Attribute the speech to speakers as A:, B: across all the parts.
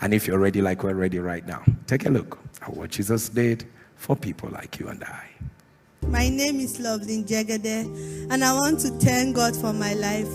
A: And if you're ready like we're ready right now, take a look at what Jesus did for people like you and I.
B: My name is Lovelyn Jegede, and I want to thank God for my life.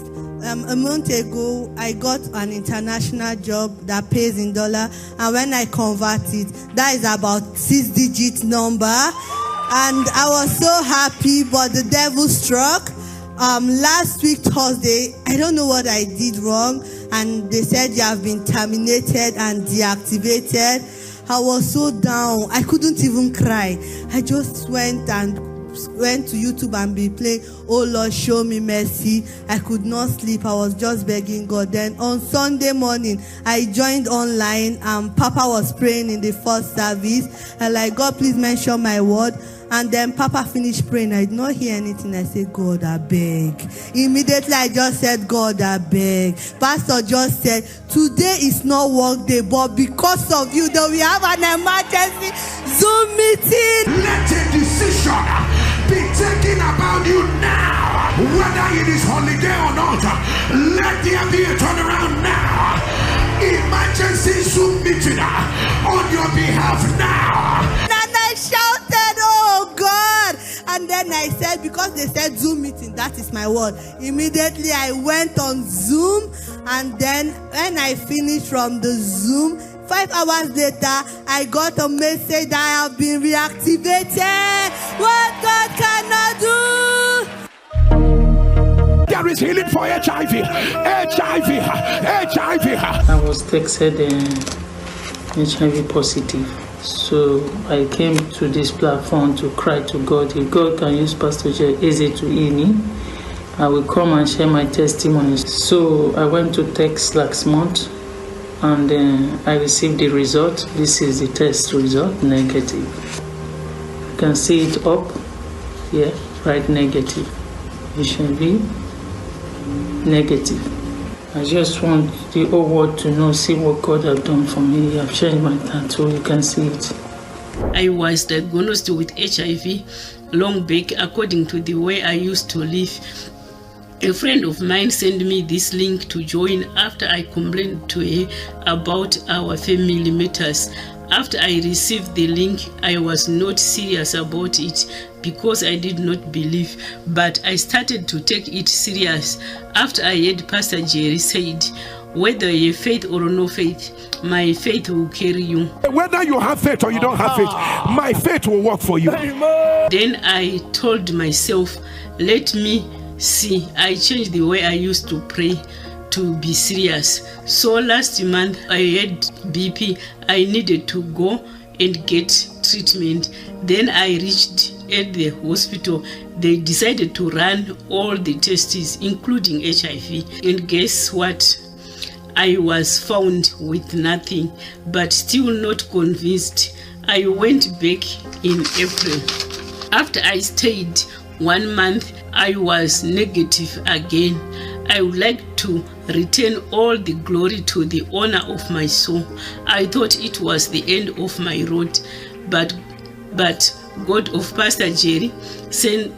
B: A month ago, I got an international job that pays in dollar, and when I convert it, that is about 6-digit number. And I was so happy, but the devil struck. Last week, Thursday, I don't know what I did wrong, and they said you have been terminated and deactivated. I was so down. I couldn't even cry. I just went to YouTube and be playing, "Oh Lord, show me mercy." I could not sleep. I was just begging God. Then on Sunday morning, I joined online, and Papa was praying in the first service. I like, "God, please mention my word." And then Papa finished praying. I did not hear anything. I said, "God, I beg." Immediately, I just said, "God, I beg." Pastor just said, "Today is not work day, but because of you, though we have an emergency Zoom meeting."
C: Let a decision be taken about you now. Whether it is holiday or not, let there be a turnaround now. Emergency Zoom meeting on your behalf now.
B: And I shouted, "Oh God." And then I said, because they said Zoom meeting, that is my word. Immediately I went on Zoom, and then when I finished from the Zoom, 5 hours later, I got a message that I have been reactivated. What God cannot do.
C: There is healing for HIV.
D: I was tested HIV positive. So I came to this platform to cry to God. If God can use Pastor J easy to heal me, I will come and share my testimonies. So I went to text last month, and I received the result. This is the test result, negative. You can see it up here, right, negative. HIV, negative. I just want the whole world to know, see what God has done for me. I've changed my tattoo, you can see it.
E: I was diagnosed with HIV long back, according to the way I used to live. A friend of mine sent me this link to join after I complained to her about our family matters. After I received the link, I was not serious about it because I did not believe, but I started to take it serious after I heard Pastor Jerry said, "Whether you have faith or no faith, my faith will carry you."
C: Whether you have faith or you don't have faith, my faith will work for you.
E: Then I told myself, let me see. I changed the way I used to pray to be serious. So last month I had BP. I needed to go and get treatment. Then I reached at the hospital. They decided to run all the tests, including HIV. And guess what? I was found with nothing, but still not convinced. I went back in April. After I stayed 1 month, I was negative again. I would like to return all the glory to the owner of my soul. I thought it was the end of my road, but God of Pastor Jerry said,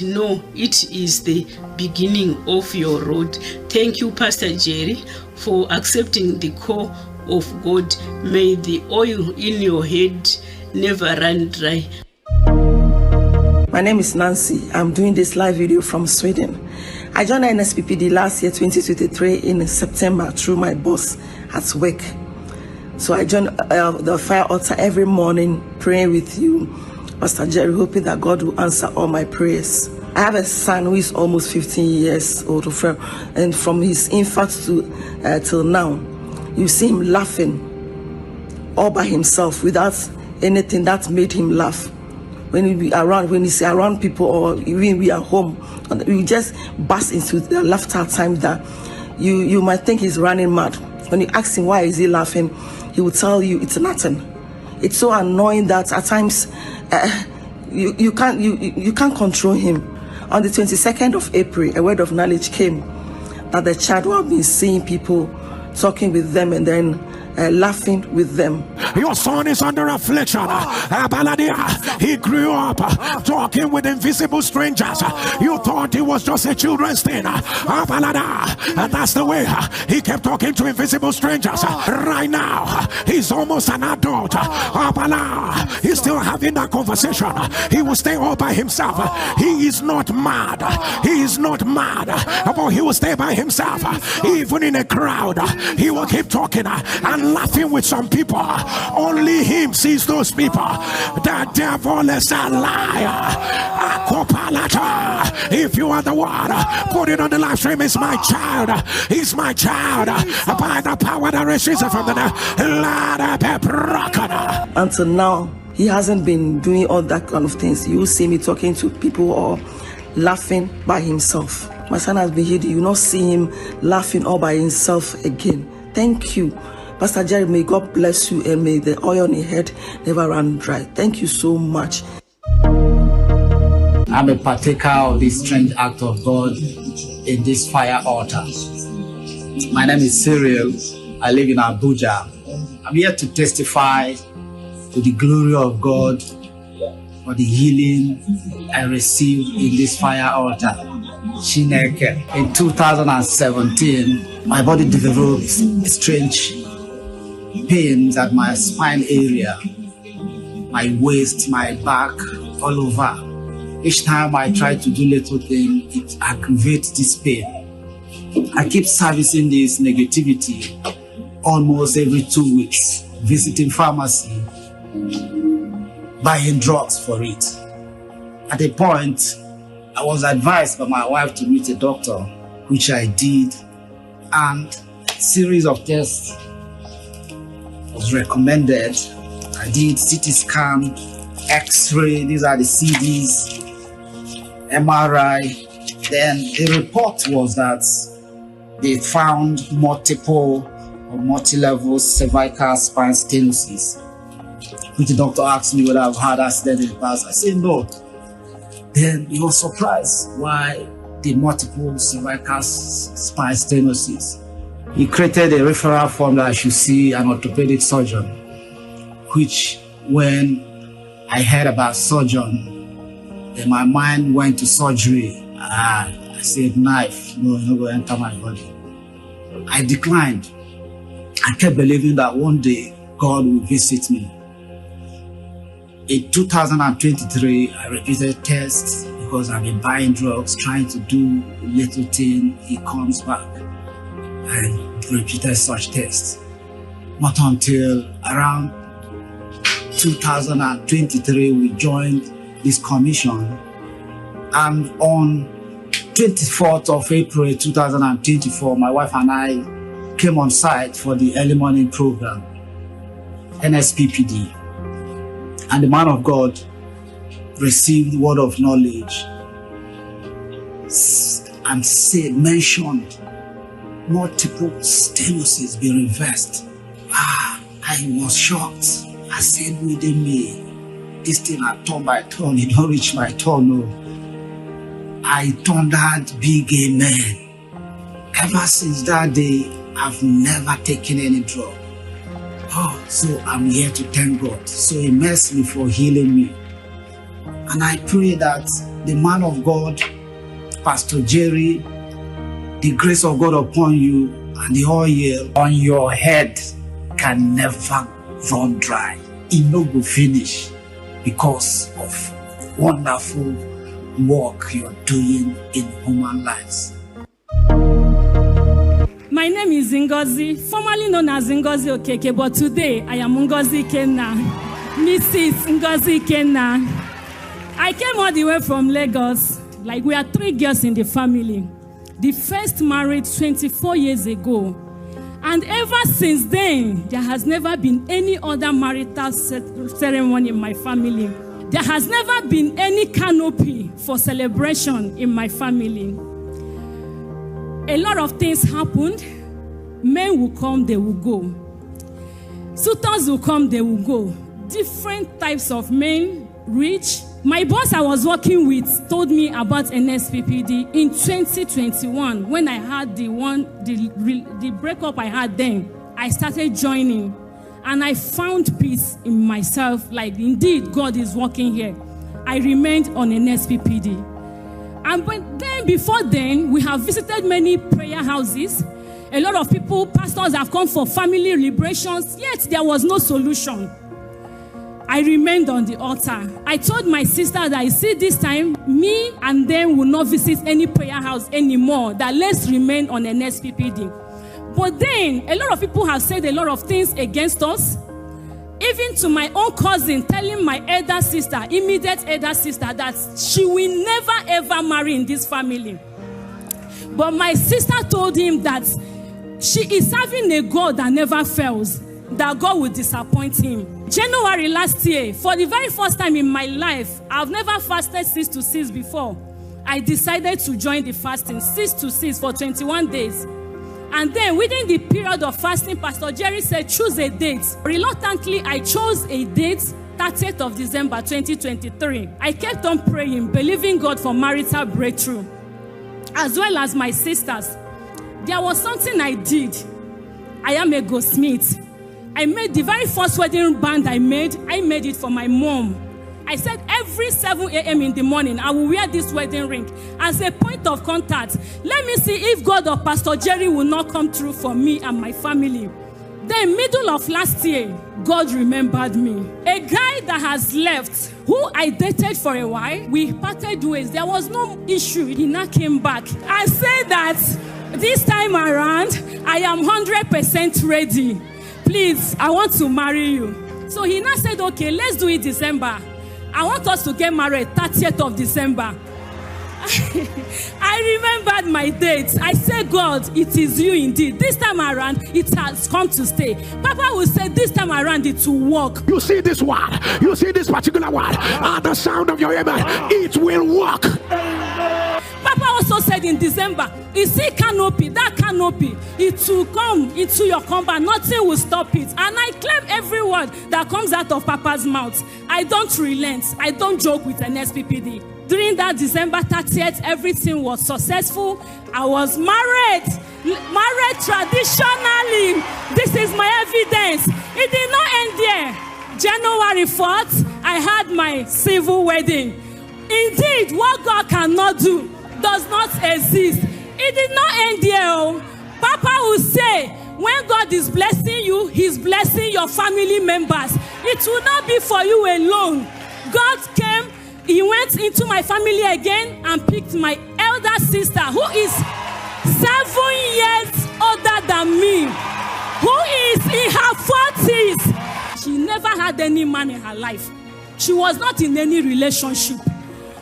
E: no, it is the beginning of your road. Thank you, Pastor Jerry, for accepting the call of God. May the oil in your head never run dry.
F: My name is Nancy. I'm doing this live video from Sweden. I joined NSPPD last year, 2023, in September through my boss at work. So I joined the fire altar every morning, praying with you, Pastor Jerry, hoping that God will answer all my prayers. I have a son who is almost 15 years old, and from his infant to till now, you see him laughing all by himself without anything that made him laugh. When he's around people, or even we are home, we just burst into the laughter time that you might think he's running mad. When you ask him why is he laughing, he will tell you it's nothing. It's so annoying that at times you can't control him. On the 22nd of April, a word of knowledge came that the child will be seeing people, talking with them, and then laughing with them.
C: Your son is under affliction. He grew up talking with invisible strangers. You thought it was just a children's thing. And that's the way he kept talking to invisible strangers. Right now, he's almost an adult. He's still having that conversation. He will stay all by himself. He is not mad. He is not mad. But he will stay by himself. Even in a crowd, he will keep talking and laughing with some people. Only him sees those people. The devil is a liar. If you are the one, put it on the live stream. It's my child. He's my child. By the power that raises from the dead.
F: Until now, he hasn't been doing all that kind of things. You will see me talking to people or laughing by himself. My son has been healed. You will not see him laughing all by himself again. Thank you, Pastor Jerry. May God bless you, and may the oil on your head never run dry. Thank you so much.
G: I'm a partaker of this strange act of God in this fire altar. My name is Cyril. I live in Abuja. I'm here to testify to the glory of God for the healing I received in this fire altar. Chineke. In 2017, my body developed strange pains at my spine area, my waist, my back, all over. Each time I try to do little thing, it aggravates this pain. I keep servicing this negativity almost every 2 weeks, visiting pharmacy, buying drugs for it. At a point, I was advised by my wife to meet a doctor, which I did, and a series of tests was recommended. I did CT scan, X-ray, these are the CDs, MRI. Then the report was that they found multiple or multi-level cervical spine stenosis, which the doctor asked me whether I've had accident in the past. I said no. Then he was surprised why the multiple cervical spine stenosis. He created a referral form that I should see an orthopedic surgeon, which when I heard about surgeon, then my mind went to surgery. I said, knife, no, it's not going to enter my body. I declined. I kept believing that one day God will visit me. In 2023, I repeated tests because I've been buying drugs, trying to do a little thing. He comes back. I repeated such tests. Not until around 2023, we joined this commission. And on 24th of April 2024, my wife and I came on site for the early morning program, NSPPD. And the man of God received word of knowledge and mentioned multiple stenosis be reversed. I was shocked. I said within me, this thing had turn by turn, it don't reach my turn, no. I thundered big amen. Ever since that day, I've never taken any drug. So I'm here to thank God. So He blessed me for healing me. And I pray that the man of God, Pastor Jerry, the grace of God upon you and the oil on your head can never run dry. It no go finish because of wonderful work you're doing in human lives.
H: My name is Ngozi, formerly known as Ngozi Okeke, but today I am Ngozi Ikenna, Mrs. Ngozi Ikenna. I came all the way from Lagos. Like, we are 3 girls in the family. The first married 24 years ago. And ever since then, there has never been any other marital ceremony in my family. There has never been any canopy for celebration in my family. A lot of things happened. Men will come, they will go. Suitors will come, they will go. Different types of men, rich. My boss I was working with told me about NSPPD in 2021 when I had the breakup I had then I started joining. And I found peace in myself, like indeed God is working here. I remained on NSPPD. And then before then, we have visited many prayer houses. A lot of people, pastors have come for family liberations, yet there was no solution. I remained on the altar. I told my sister that, you see, this time, me and them will not visit any prayer house anymore, that let's remain on NSPPD. But then, a lot of people have said a lot of things against us. Even to my own cousin, telling my elder sister, immediate elder sister, that she will never ever marry in this family. But my sister told him that she is serving a God that never fails, that God will disappoint him. January last year, for the very first time in my life, I've never fasted 6 to 6 before. I decided to join the fasting 6 to 6 for 21 days. And then within the period of fasting, Pastor Jerry said, choose a date. Reluctantly, I chose a date, 30th of December 2023. I kept on praying, believing God for marital breakthrough, as well as my sisters. There was something I did. I am a goldsmith. I made the very first wedding band I made it for my mom. I said every 7 a.m. in the morning, I will wear this wedding ring as a point of contact. Let me see if God or Pastor Jerry will not come through for me and my family. Then middle of last year, God remembered me. A guy that has left, who I dated for a while, we parted ways. There was no issue. He now came back. I said that this time around, I am 100% ready. Please, I want to marry you. So he now said, okay, let's do it December. I want us to get married 30th of December. I remembered my date. I said, God, it is you indeed. This time around, it has come to stay. Papa will say, this time around, it will work.
C: You see this one, you see this particular one, at the sound of your amen, it will work.
H: Papa also said in December, you see canopy, that canopy, it will come into your compound. Nothing will stop it. And I claim every word that comes out of Papa's mouth. I don't relent. I don't joke with NSPPD. During that December 30th, everything was successful. I was married traditionally. This is my evidence. It did not end there. January 4th, I had my civil wedding. Indeed, what God cannot do does not exist. It did not end there. Papa will say, when God is blessing you, He's blessing your family members. It will not be for you alone. God came, He went into my family again and picked my elder sister, who is 7 years older than me, who is in her 40s. She never had any man in her life. She was not in any relationship.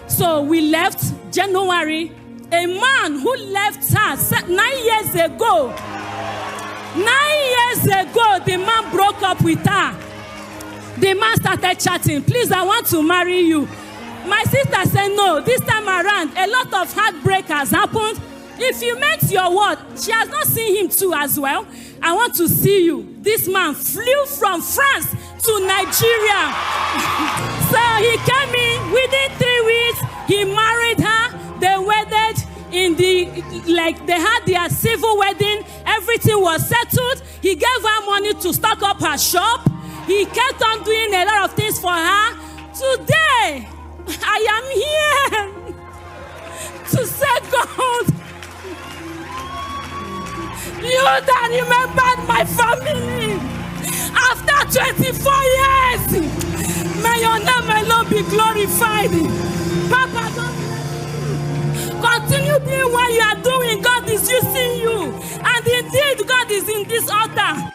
H: So we left January. A man who left her 9 years ago. 9 years ago, the man broke up with her. The man started chatting. Please, I want to marry you. My sister said no. This time around, a lot of heartbreak has happened. If you meant your word, she has not seen him too as well. I want to see you. This man flew from France to Nigeria. So he came in within 3 weeks. He married her. They wedded in they had their civil wedding. Everything was settled. He gave her money to stock up her shop. He kept on doing a lot of things for her. Today, I am here to say, God, you that remembered my family after 24 years, may your name alone be glorified. Papa, continue doing what you are doing. God is using you. And indeed, God is in this altar.